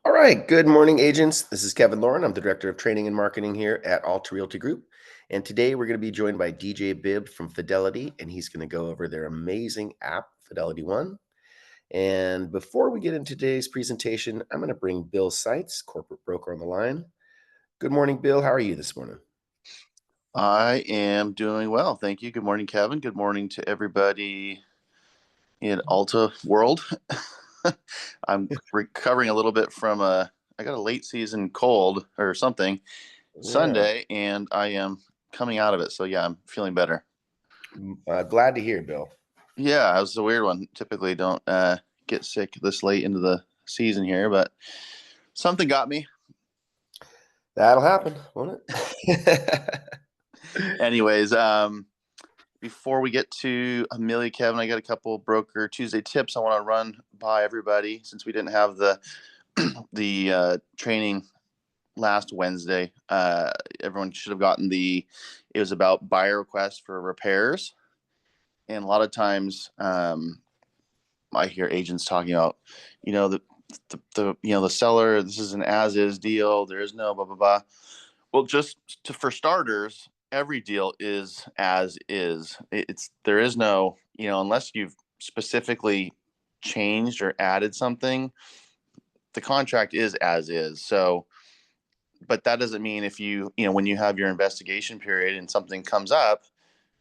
All right. Good morning, agents. This is Kevin Lauren. I'm the Director of Training and Marketing here at Alta Realty Group. And today we're going to be joined by DJ Bibb from Fidelity, and he's going to go over their amazing app, Fidelity One. And before we get into today's presentation, I'm going to bring Bill Seitz, corporate broker, on the line. Good morning, Bill. How are you this morning? I am doing well. Thank you. Good morning, Kevin. Good morning to everybody in Alta world. I'm recovering a little bit from I got a late season cold or something Yeah. Sunday, and I am coming out of it. So yeah, I'm feeling better. Glad to hear, Bill. Yeah, it was a weird one. Typically don't get sick this late into the season here, but something got me. That'll happen, won't it? Anyways, before we get to Amelia, Kevin, I got a couple Broker Tuesday tips I want to run by everybody since we didn't have the training last Wednesday. Everyone should have gotten it was about buyer requests for repairs. And a lot of times I hear agents talking about, the seller, this is an as is deal. There is no blah, blah, blah. Well, for starters, every deal is as is. There is no, unless you've specifically changed or added something, the contract is as is. So, but that doesn't mean when you have your investigation period and something comes up,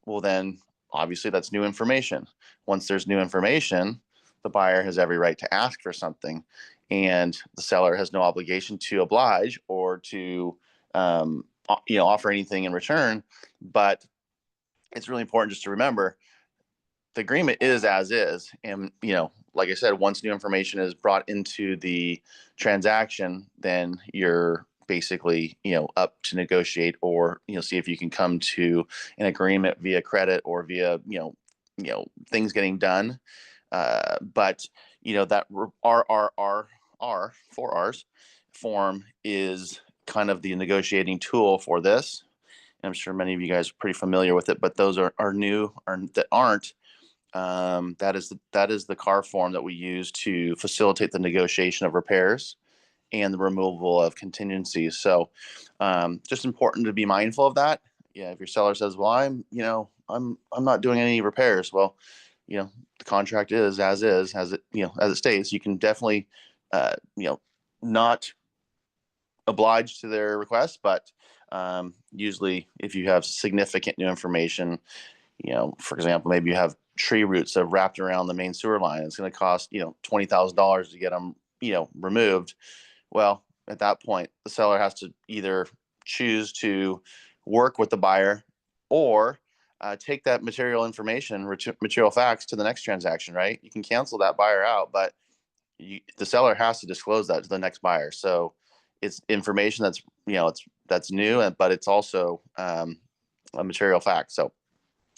well, then obviously that's new information. Once there's new information, the buyer has every right to ask for something, and the seller has no obligation to oblige or to offer anything in return. But it's really important just to remember the agreement is as is. And, like I said, once new information is brought into the transaction, then you're basically, up to negotiate or, see if you can come to an agreement via credit or via, things getting done. But, that R 4Rs form is kind of the negotiating tool for this. And I'm sure many of you guys are pretty familiar with it, but those are new or that aren't. That is the CAR form that we use to facilitate the negotiation of repairs and the removal of contingencies. So, just important to be mindful of that. Yeah, if your seller says, "Well, I'm not doing any repairs," well, the contract is as it states. You can definitely, not oblige to their request, but usually, if you have significant new information, for example, maybe you have tree roots that have wrapped around the main sewer line. It's going to cost, $20,000 to get them, removed. Well, at that point, the seller has to either choose to work with the buyer or take that material information, material facts to the next transaction, right? You can cancel that buyer out, but the seller has to disclose that to the next buyer. So it's information that's new, but it's also a material fact. So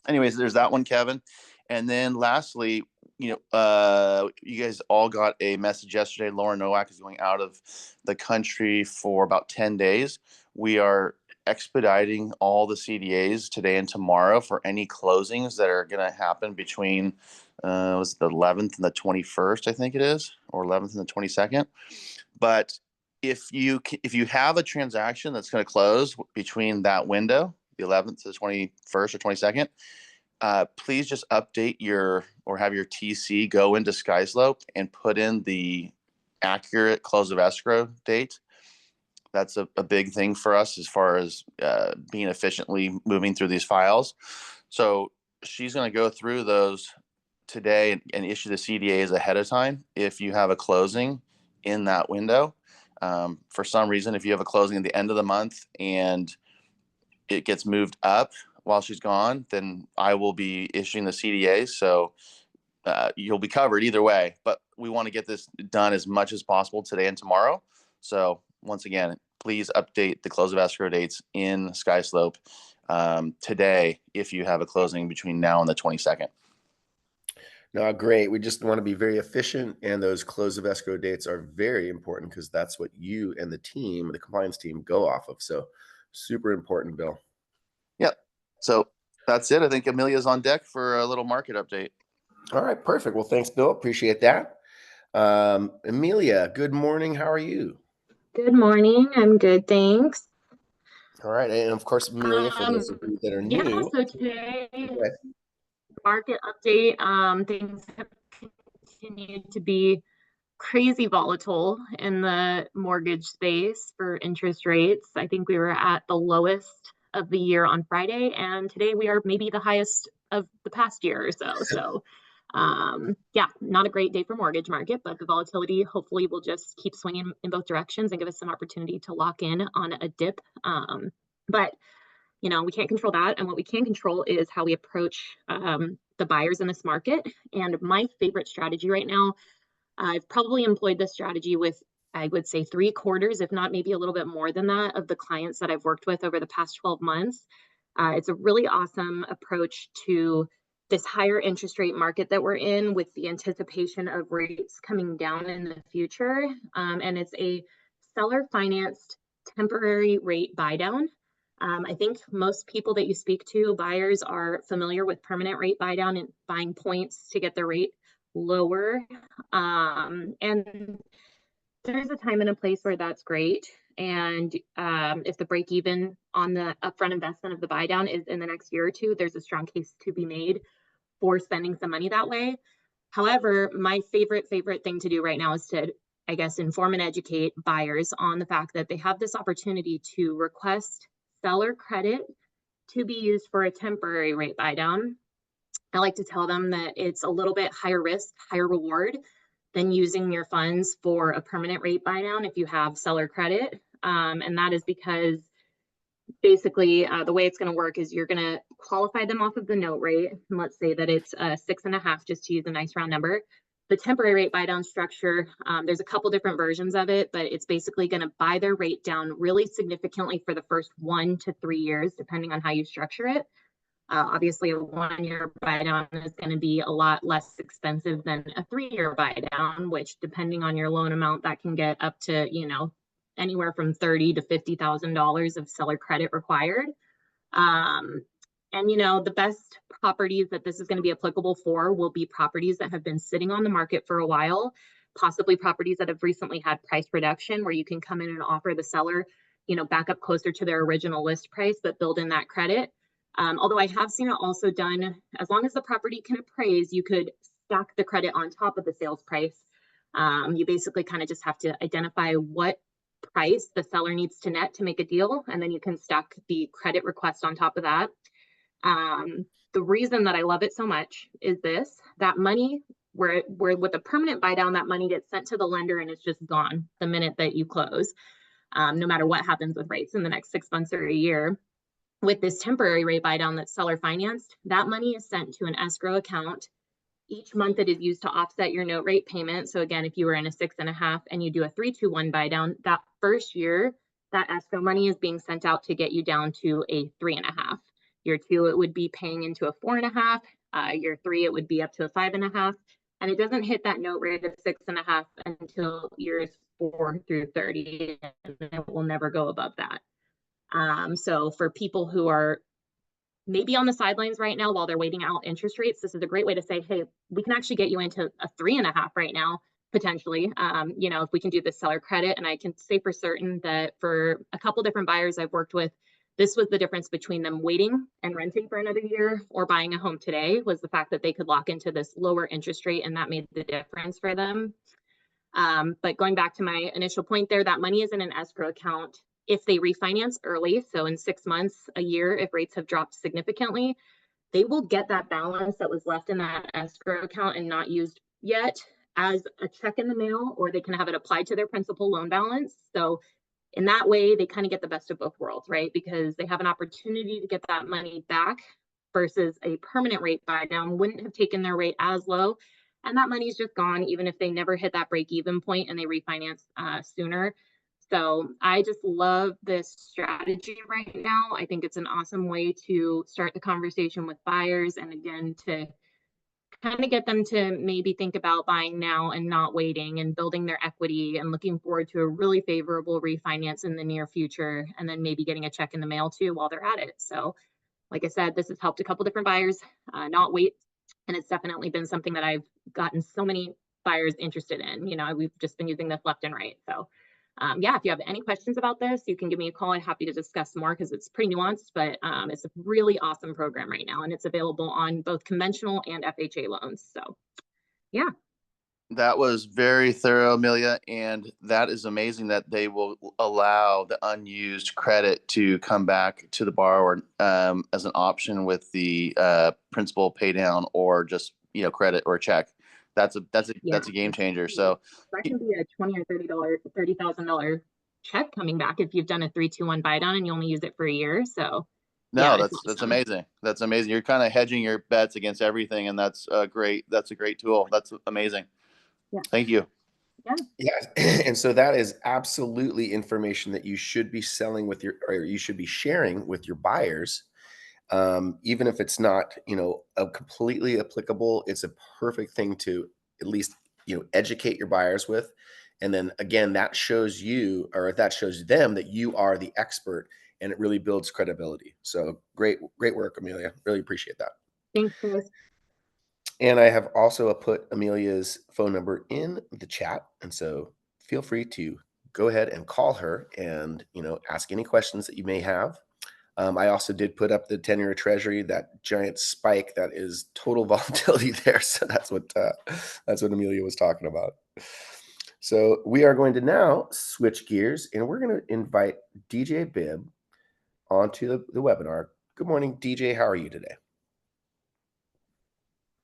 anyways, there's that one, Kevin. And then lastly, you guys all got a message yesterday. Lauren Nowak is going out of the country for about 10 days. We are expediting all the CDAs today and tomorrow for any closings that are going to happen between was the 11th and the 21st, I think it is, or 11th and the 22nd. But if you have a transaction that's going to close between that window, the 11th to the 21st or 22nd, please just update or have your TC go into SkySlope and put in the accurate close of escrow date. That's a big thing for us as far as being efficiently moving through these files. So she's going to go through those today and issue the CDAs ahead of time if you have a closing in that window. For some reason, if you have a closing at the end of the month and it gets moved up while she's gone, then I will be issuing the CDAs. So you'll be covered either way. But we want to get this done as much as possible today and tomorrow. So once again, please update the close of escrow dates in SkySlope today if you have a closing between now and the 22nd. No, great. We just want to be very efficient, and those close of escrow dates are very important because that's what you and the team, the compliance team, go off of. So super important, Bill. Yep. So that's it. I think Amelia's on deck for a little market update. All right, perfect. Well, thanks, Bill. Appreciate that. Amelia, good morning. How are you? Good morning. I'm good, thanks. All right. And of course, Amelia, for those of you that are Yeah, new, so today, okay. market update, things have continued to be crazy volatile in the mortgage space for interest rates. I think we were at the lowest of the year on Friday, and today we are maybe the highest of the past year or so. Yeah, not a great day for mortgage market, but the volatility hopefully will just keep swinging in both directions and give us some opportunity to lock in on a dip. But we can't control that, and what we can control is how we approach the buyers in this market. And my favorite strategy right now, I've probably employed this strategy with, I would say, 3/4, if not maybe a little bit more than that, of the clients that I've worked with over the past 12 months. It's a really awesome approach to this higher interest rate market that we're in, with the anticipation of rates coming down in the future. And it's a seller financed temporary rate buy down. I think most people that you speak to, buyers, are familiar with permanent rate buy down and buying points to get their rate lower. And there's a time and a place where that's great. And if the break even on the upfront investment of the buy down is in the next year or two, there's a strong case to be made for spending some money that way. However, my favorite thing to do right now is to, I guess, inform and educate buyers on the fact that they have this opportunity to request seller credit to be used for a temporary rate buy down. I like to tell them that it's a little bit higher risk, higher reward than using your funds for a permanent rate buy down if you have seller credit. And that is because basically the way it's going to work is you're going to qualify them off of the note rate. And let's say that it's 6.5, just to use a nice round number. The temporary rate buy down structure, there's a couple different versions of it, but it's basically going to buy their rate down really significantly for the first 1 to 3 years, depending on how you structure it. Obviously, a 1-year buy down is going to be a lot less expensive than a 3-year buy down, which, depending on your loan amount, that can get up to, anywhere from $30,000 to $50,000 of seller credit required. And the best properties that this is going to be applicable for will be properties that have been sitting on the market for a while, possibly properties that have recently had price reduction, where you can come in and offer the seller, back up closer to their original list price, but build in that credit. Although I have seen it also done, as long as the property can appraise, you could stack the credit on top of the sales price. You basically kind of just have to identify what price the seller needs to net to make a deal, and then you can stack the credit request on top of that. The reason that I love it so much is that money, where with a permanent buy down, that money gets sent to the lender and it's just gone the minute that you close, no matter what happens with rates in the next 6 months or a year. With this temporary rate buy down that's seller financed, that money is sent to an escrow account. Each month it is used to offset your note rate payment. So again, if you were in a 6.5 and you do a 3-2-1 buy down, that first year, that escrow money is being sent out to get you down to a 3.5. Year 2, it would be paying into a 4.5. Year 3, it would be up to a 5.5. And it doesn't hit that note rate of 6.5 until years 4 through 30, and it will never go above that. So for people who are maybe on the sidelines right now while they're waiting out interest rates, this is a great way to say, hey, we can actually get you into a 3.5 right now, potentially, if we can do this seller credit. And I can say for certain that for a couple different buyers I've worked with, this was the difference between them waiting and renting for another year or buying a home today, was the fact that they could lock into this lower interest rate, and that made the difference for them. But going back to my initial point there, that money is in an escrow account. If they refinance early, so in 6 months, a year, if rates have dropped significantly, they will get that balance that was left in that escrow account and not used yet as a check in the mail, or they can have it applied to their principal loan balance. So in that way, they kind of get the best of both worlds, right? Because they have an opportunity to get that money back, versus a permanent rate buy down wouldn't have taken their rate as low. And that money's just gone, even if they never hit that break even point and they refinance sooner. So I just love this strategy right now. I think it's an awesome way to start the conversation with buyers, and again, to kind of get them to maybe think about buying now and not waiting, and building their equity and looking forward to a really favorable refinance in the near future, and then maybe getting a check in the mail too while they're at it. So like I said, this has helped a couple different buyers not wait. And it's definitely been something that I've gotten so many buyers interested in. You know, we've just been using this left and right. So yeah, if you have any questions about this, you can give me a call. I'm happy to discuss more because it's pretty nuanced, but it's a really awesome program right now, and it's available on both conventional and FHA loans. So yeah. That was very thorough, Amelia, and that is amazing that they will allow the unused credit to come back to the borrower as an option with the principal pay down or just credit or check. That's a game changer. So that can be a $20,000 or $30,000 check coming back if you've done a 3-2-1 buy down and you only use it for a year. So no, yeah, that's amazing. That's amazing. You're kind of hedging your bets against everything, and that's great. That's a great tool. That's amazing. Yeah. Thank you. Yeah. And so that is absolutely information that you should be selling with or you should be sharing with your buyers. Even if it's not, completely applicable, it's a perfect thing to at least, educate your buyers with. And then again, that shows you, or that shows them that you are the expert, and it really builds credibility. So great work, Amelia. Really appreciate that. Thanks, Chris. And I have also put Amelia's phone number in the chat. And so feel free to go ahead and call her and, ask any questions that you may have. I also did put up the 10-year Treasury, that giant spike that is total volatility there. So that's what Amelia was talking about. So we are going to now switch gears, and we're going to invite DJ Bibb onto the webinar. Good morning, DJ. How are you today?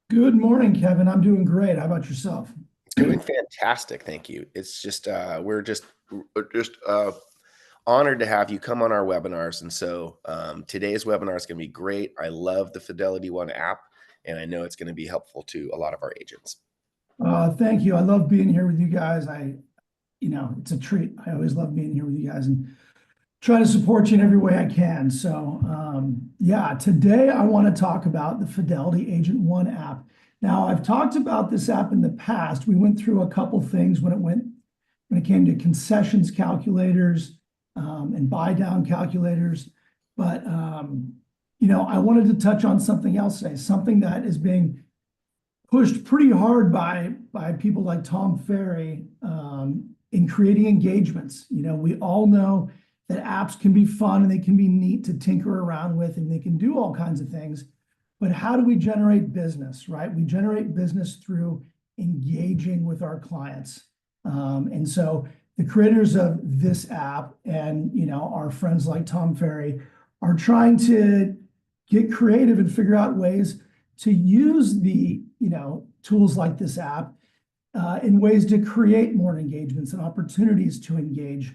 Good morning, Kevin. I'm doing great. How about yourself? Doing fantastic. Thank you. It's just, we're just honored to have you come on our webinars. And so today's webinar is going to be great. I love the Fidelity One app, and I know it's going to be helpful to a lot of our agents. Thank you. I love being here with you guys. It's a treat. I always love being here with you guys and try to support you in every way I can. So yeah, today I want to talk about the Fidelity Agent One app. Now, I've talked about this app in the past. We went through a couple things when it came to concessions calculators and buy down calculators. But I wanted to touch on something else today, something that is being pushed pretty hard by people like Tom Ferry in creating engagements. We all know that apps can be fun and they can be neat to tinker around with, and they can do all kinds of things. But how do we generate business, right? We generate business through engaging with our clients. And so the creators of this app and, our friends like Tom Ferry are trying to get creative and figure out ways to use the, tools like this app in ways to create more engagements and opportunities to engage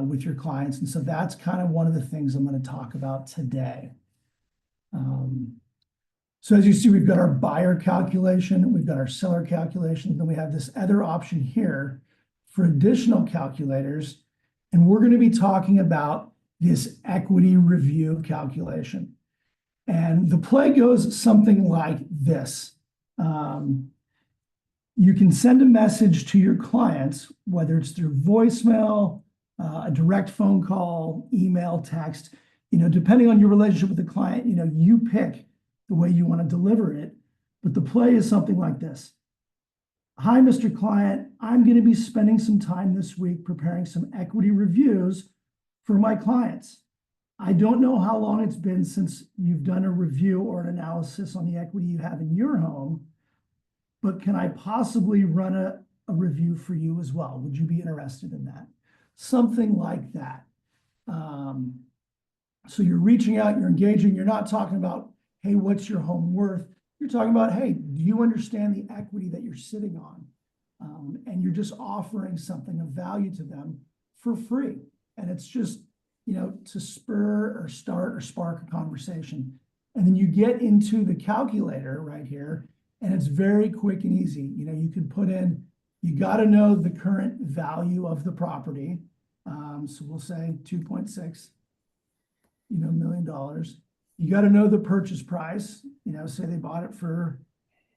with your clients. And so that's kind of one of the things I'm going to talk about today. So as you see, we've got our buyer calculation, we've got our seller calculation, then we have this other option here for additional calculators. And we're going to be talking about this equity review calculation. And the play goes something like this. You can send a message to your clients, whether it's through voicemail, a direct phone call, email, text, depending on your relationship with the client, you pick the way you want to deliver it. But the play is something like this. Hi, Mr. Client. I'm going to be spending some time this week preparing some equity reviews for my clients. I don't know how long it's been since you've done a review or an analysis on the equity you have in your home, but can I possibly run a review for you as well? Would you be interested in that? Something like that. So you're reaching out, you're engaging, you're not talking about, hey, what's your home worth? You're talking about, hey, do you understand the equity that you're sitting on? And you're just offering something of value to them for free. And it's just, to spur or start or spark a conversation. And then you get into the calculator right here, and it's very quick and easy. You can put in, you got to know the current value of the property. So we'll say 2.6 $1 million. You got to know the purchase price, say they bought it for,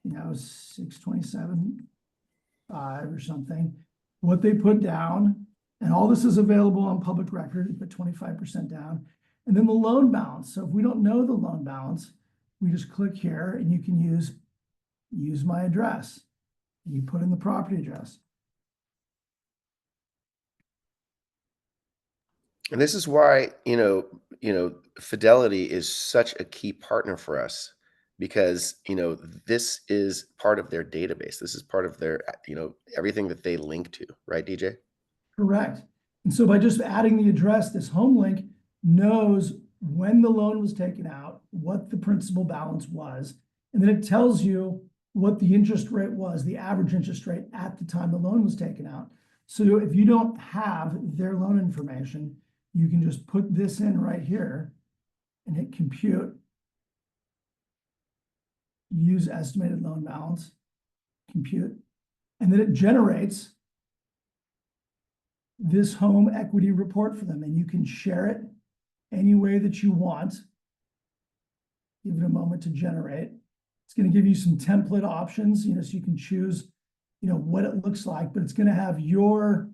627.5 or something, what they put down, and all this is available on public record. They put 25% down, and then the loan balance. So if we don't know the loan balance, we just click here and you can use my address. and you put in the property address. And this is why, Fidelity is such a key partner for us because, this is part of their database. This is part of their, everything that they link to, right, DJ? Correct. And so by just adding the address, this home link knows when the loan was taken out, what the principal balance was, and then it tells you what the interest rate was, the average interest rate at the time the loan was taken out. So if you don't have their loan information, you can just put this in right here and hit compute, use estimated loan balance, compute, and then it generates this home equity report for them, and you can share it any way that you want. Give it a moment to generate. It's going to give you some template options, so you can choose, what it looks like, but it's going to have your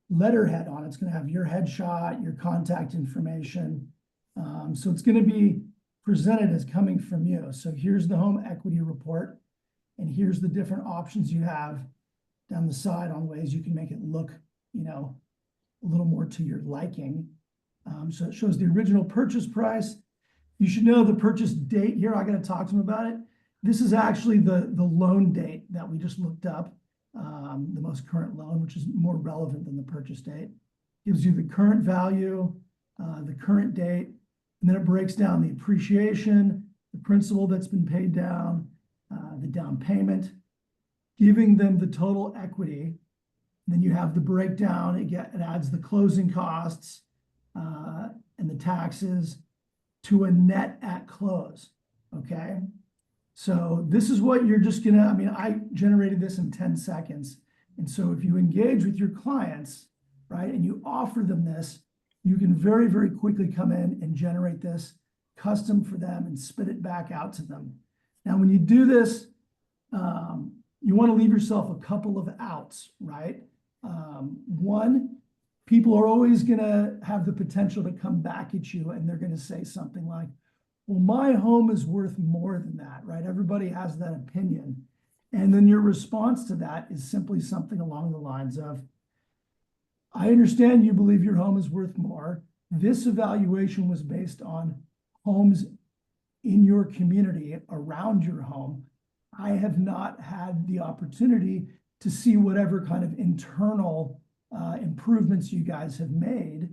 letterhead on it. It's going to have your headshot, your contact information. So it's going to be presented as coming from you. So here's the home equity report, and here's the different options you have down the side on ways you can make it look, a little more to your liking. So it shows the original purchase price. You should know the purchase date here. I got to talk to them about it. This is actually the loan date that we just looked up, the most current loan, which is more relevant than the purchase date. Gives you the current value, the current date, and then it breaks down the appreciation, the principal that's been paid down, the down payment, giving them the total equity. And then you have the breakdown. It adds the closing costs and the taxes to a net at close. Okay. So this is what you're just gonna, I generated this in 10 seconds. And so if you engage with your clients, right, and you offer them this, you can very, very quickly come in and generate this custom for them and spit it back out to them. Now, when you do this, you want to leave yourself a couple of outs, right? One, people are always going to have the potential to come back at you and they're going to say something like, well, my home is worth more than that, right? Everybody has that opinion. And then your response to that is simply something along the lines of, I understand you believe your home is worth more. This evaluation was based on homes in your community around your home. I have not had the opportunity to see whatever kind of internal improvements you guys have made.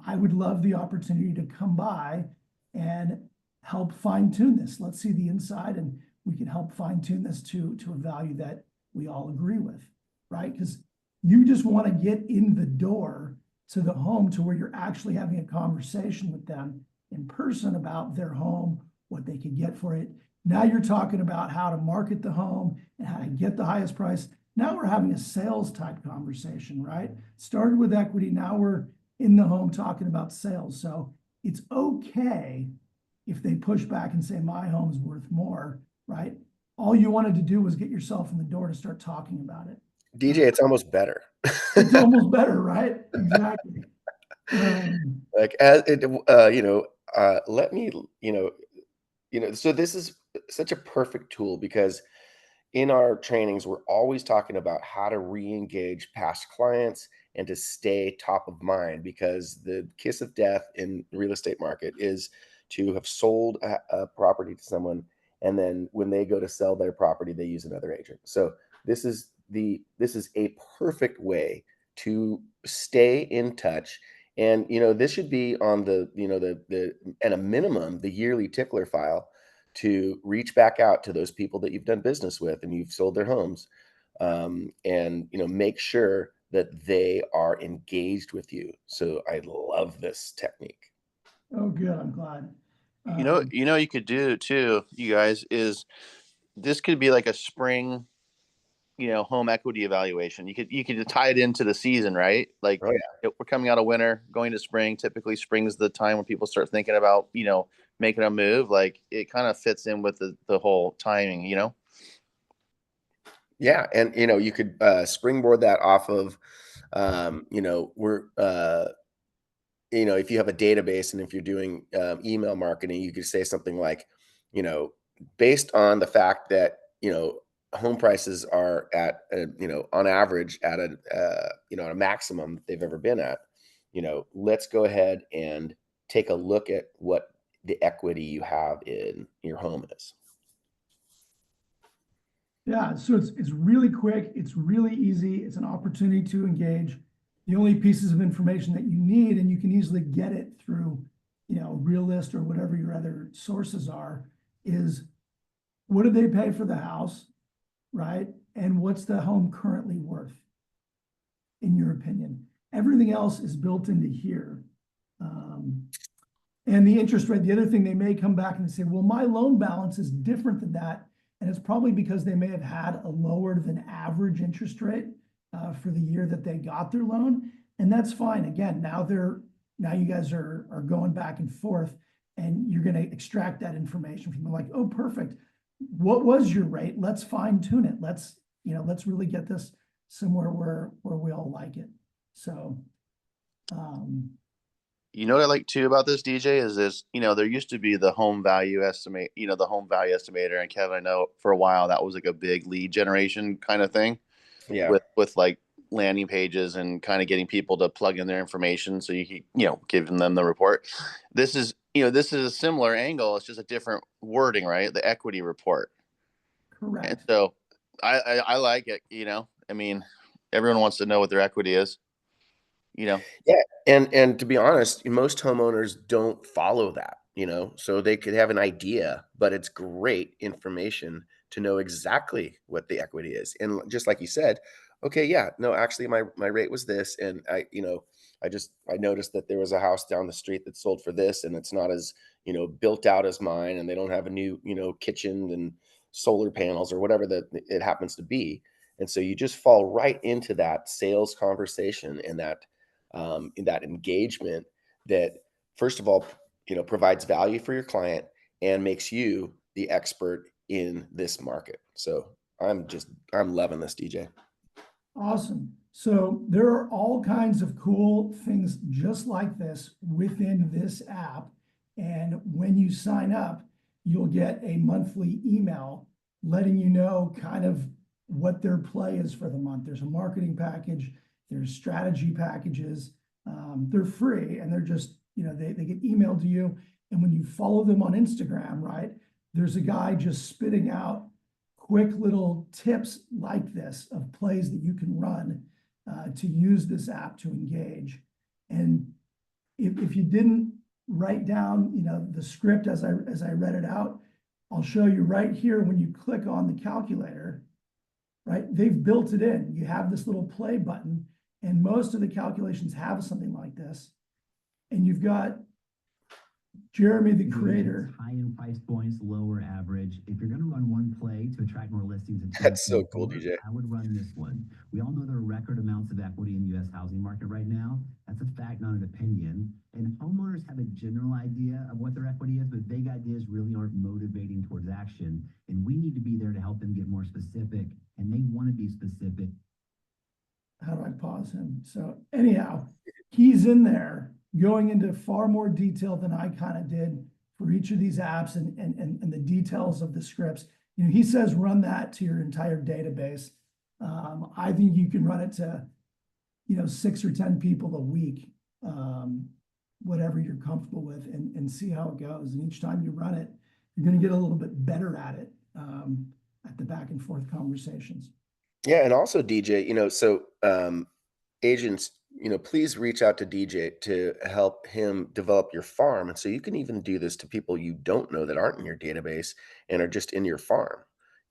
I would love the opportunity to come by and help fine tune this. Let's see the inside and we can help fine tune this to a value that we all agree with, right? Because you just want to get in the door to the home to where you're actually having a conversation with them in person about their home, what they could get for it. Now you're talking about how to market the home and how to get the highest price. Now we're having a sales type conversation, right? Started with equity. Now we're in the home talking about sales. So it's okay if they push back and say, my home's worth more, right? All you wanted to do was get yourself in the door to start talking about it. DJ, it's almost better. It's almost better, right? Exactly. Like as it, let me, so this is such a perfect tool because in our trainings, we're always talking about how to re-engage past clients and to stay top of mind because the kiss of death in the real estate market is to have sold a property to someone. And then when they go to sell their property, they use another agent. So this is a perfect way to stay in touch. And, this should be on the at a minimum, the yearly tickler file to reach back out to those people that you've done business with and you've sold their homes, and make sure that they are engaged with you. So I love this technique. Oh, good. I'm glad. You could do too, you guys, is this could be like a spring, home equity evaluation. You could tie it into the season, right? Like we're coming out of winter, going to spring. Typically spring is the time when people start thinking about, making a move. Like it kind of fits in with the whole timing, Yeah. And, you could springboard that off of, if you have a database and if you're doing email marketing, you could say something like, based on the fact that, home prices are at, on average at a maximum they've ever been at, let's go ahead and take a look at what the equity you have in your home is. Yeah, so it's really quick, it's really easy, it's an opportunity to engage. The only pieces of information that you need, and you can easily get it through, Realist or whatever your other sources are, is what did they pay for the house, right? And what's the home currently worth, in your opinion? Everything else is built into here. And the interest rate, the other thing, they may come back and say, well, my loan balance is different than that. And it's probably because they may have had a lower than average interest rate for the year that they got their loan. And that's fine. Again, now you guys are going back and forth, and you're going to extract that information from them, like, oh, perfect. What was your rate? Let's fine tune it. Let's really get this somewhere where we all like it. So, you know what I like too about this, DJ, is this, there used to be the home value estimate, the home value estimator. And Kevin, I know for a while that was like a big lead generation kind of thing. Yeah. With like landing pages and kind of getting people to plug in their information so you can, giving them the report. This is a similar angle. It's just a different wording, right? The equity report. correct. And so I like it, I mean, everyone wants to know what their equity is, Yeah. And to be honest, most homeowners don't follow that, so they could have an idea, but it's great information to know exactly what the equity is. And just like you said, okay, yeah, no, actually my rate was this. And I noticed that there was a house down the street that sold for this, and it's not as, built out as mine, and they don't have a new, kitchen and solar panels or whatever that it happens to be. And so you just fall right into that sales conversation and in that engagement that, first of all, provides value for your client and makes you the expert in this market. So I'm loving this, DJ. Awesome. So there are all kinds of cool things just like this within this app. And when you sign up, you'll get a monthly email letting you know kind of what their play is for the month. There's a marketing package, there's strategy packages. They're free, and they're just, they get emailed to you. And when you follow them on Instagram, right, there's a guy just spitting out quick little tips like this of plays that you can run to use this app to engage. And if you didn't write down, the script as I read it out, I'll show you right here when you click on the calculator, right? They've built it in. You have this little play button, and most of the calculations have something like this. And you've got Jeremy, the creator. High-end price points, lower average. If you're going to run one play to attract more listings, That's so cool, DJ. I would run this one. We all know there are record amounts of equity in the U.S. housing market right now. That's a fact, not an opinion. And homeowners have a general idea of what their equity is, but vague ideas really aren't motivating towards action. And we need to be there to help them get more specific, and they want to be specific. How do I pause him? So anyhow, he's in there going into far more detail than I kind of did for each of these apps and the details of the scripts. He says run that to your entire database. I think you can run it to, 6 or 10 people a week, whatever you're comfortable with, and see how it goes. And each time you run it, you're going to get a little bit better at it at the back and forth conversations. Yeah. And also, DJ, so agents, please reach out to DJ to help him develop your farm. And so you can even do this to people you don't know that aren't in your database and are just in your farm.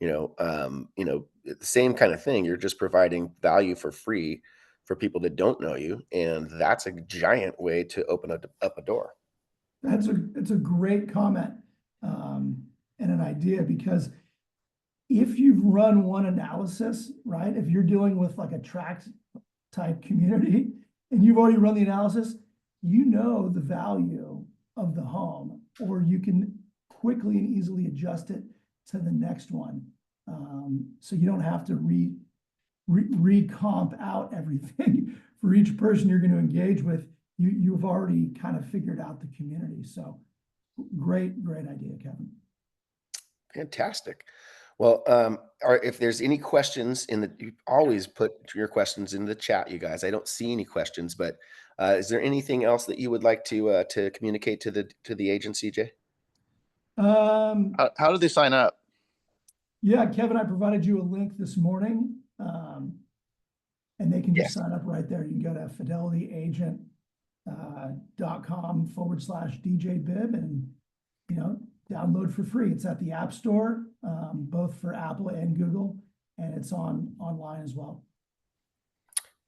The same kind of thing. You're just providing value for free for people that don't know you. And that's a giant way to open up a door. It's a great comment and an idea, because if you've run one analysis, right, if you're dealing with like a tract type community and you've already run the analysis, the value of the home, or you can quickly and easily adjust it to the next one. So you don't have to re-comp out everything for each person you're going to engage with. You've already kind of figured out the community. So great idea, Kevin. Fantastic. Well, if there's any questions you always put your questions in the chat, you guys. I don't see any questions, but is there anything else that you would like to communicate to the agency, Jay? How do they sign up? Yeah, Kevin, I provided you a link this morning, and they can just Yes. sign up right there. You can go to fidelityagent.com/DJ Bibb and, download for free. It's at the App Store, both for Apple and Google, and it's online as well.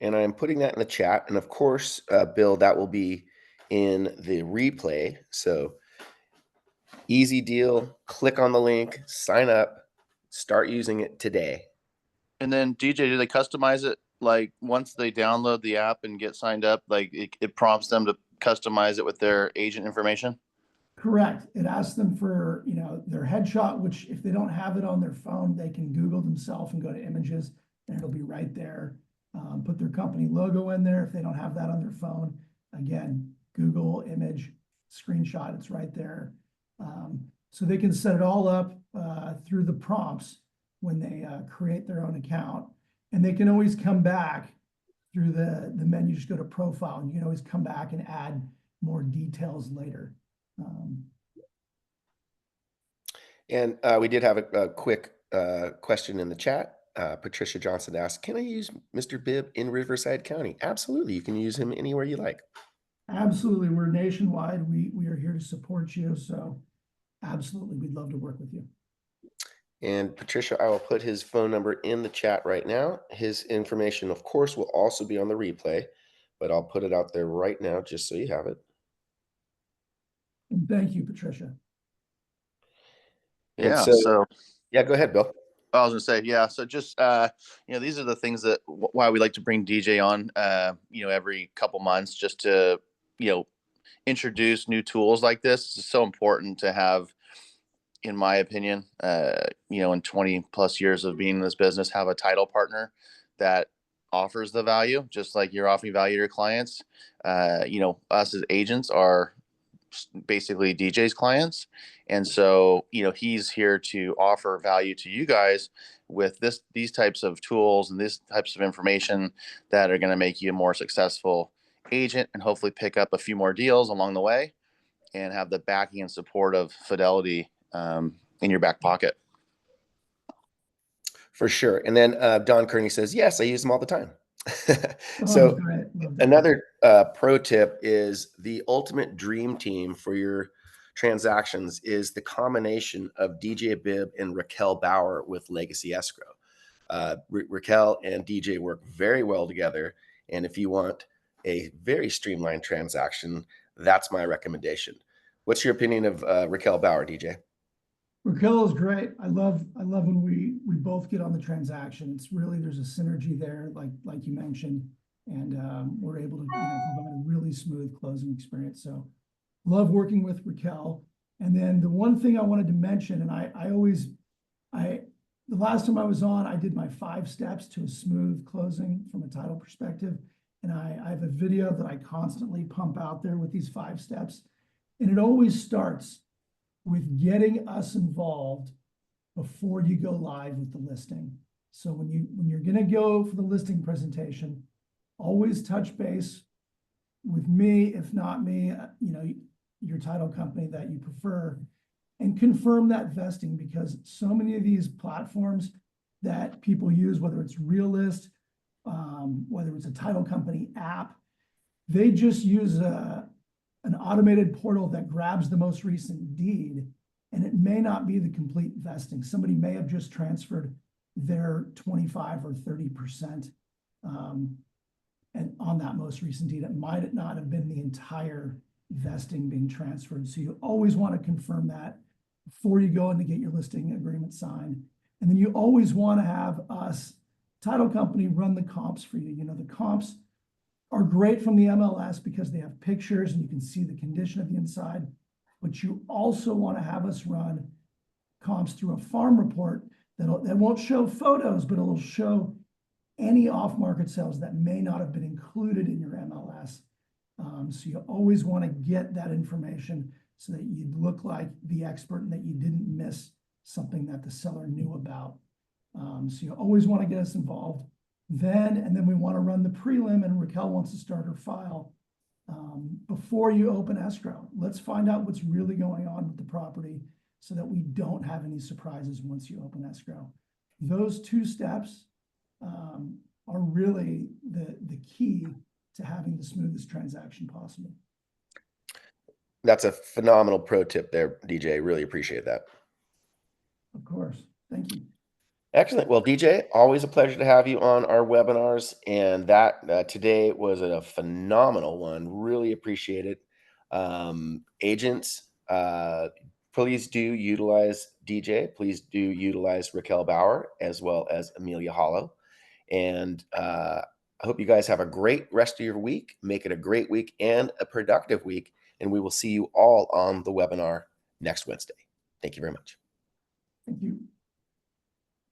And I'm putting that in the chat. And of course, Bill, that will be in the replay. So easy deal. Click on the link, sign up, start using it today. And then DJ, do they customize it? Like once they download the app and get signed up, like it prompts them to customize it with their agent information? Correct. It asks them for, their headshot, which if they don't have it on their phone, they can Google themselves and go to images and it'll be right there. Put their company logo in there. If they don't have that on their phone, again, Google image, screenshot, it's right there. So they can set it all up through the prompts when they create their own account. And they can always come back through the menu, just go to profile, and you can always come back and add more details later. And we did have a quick question in the chat. Patricia Johnson asked, can I use Mr. Bibb in Riverside County? Absolutely. You can use him anywhere you like. Absolutely. We're nationwide. We are here to support you. So absolutely, we'd love to work with you. And Patricia, I will put his phone number in the chat right now. His information, of course, will also be on the replay, but I'll put it out there right now just so you have it. And thank you, Patricia. Yeah. Yeah, go ahead, Bill. I was gonna say, yeah. So just these are the things that why we like to bring DJ on, every couple months, just to introduce new tools like this. It's so important to have, in my opinion, in 20 plus years of being in this business, have a title partner that offers the value, just like you're offering value to your clients. Us as agents are basically DJ's clients. And so, he's here to offer value to you guys with these types of tools and these types of information that are going to make you a more successful agent and hopefully pick up a few more deals along the way and have the backing and support of Fidelity in your back pocket. For sure. And then Don Kearney says, yes, I use them all the time. So another pro tip is the ultimate dream team for your transactions is the combination of DJ Bibb and Raquel Bauer with Legacy Escrow. Raquel and DJ work very well together. And if you want a very streamlined transaction, that's my recommendation. What's your opinion of Raquel Bauer, DJ? Raquel is great. I love when we both get on the transaction. It's really, there's a synergy there, like you mentioned, and we're able to provide a really smooth closing experience. So love working with Raquel. And then the one thing I wanted to mention, and the last time I was on, I did my 5 steps to a smooth closing from a title perspective. And I have a video that I constantly pump out there with these 5 steps. And it always starts with getting us involved before you go live with the listing. So when you're going to go for the listing presentation, always touch base with me, if not me, your title company that you prefer, and confirm that vesting, because so many of these platforms that people use, whether it's Realist, whether it's a title company app, they just use an automated portal that grabs the most recent deed, and it may not be the complete vesting. Somebody may have just transferred their 25 or 30% and on that most recent deed. It might not have been the entire vesting being transferred. So you always want to confirm that before you go in to get your listing agreement signed. And then you always want to have us, title company, run the comps for you. The comps are great from the MLS because they have pictures and you can see the condition of the inside, but you also want to have us run comps through a farm report that won't show photos, but it'll show any off-market sales that may not have been included in your MLS. So you always want to get that information so that you look like the expert and that you didn't miss something that the seller knew about. So you always want to get us involved and then we want to run the prelim, and Raquel wants to start her file before you open escrow. Let's find out what's really going on with the property so that we don't have any surprises once you open escrow. Those two steps are really the key to having the smoothest transaction possible. That's a phenomenal pro tip there, DJ. Really appreciate that. Of course. Thank you. Excellent. Well, DJ, always a pleasure to have you on our webinars. And that today was a phenomenal one. Really appreciate it. Agents, please do utilize DJ. Please do utilize Raquel Bauer as well as Amelia Hollow. And I hope you guys have a great rest of your week. Make it a great week and a productive week. And we will see you all on the webinar next Wednesday. Thank you very much. Thank you.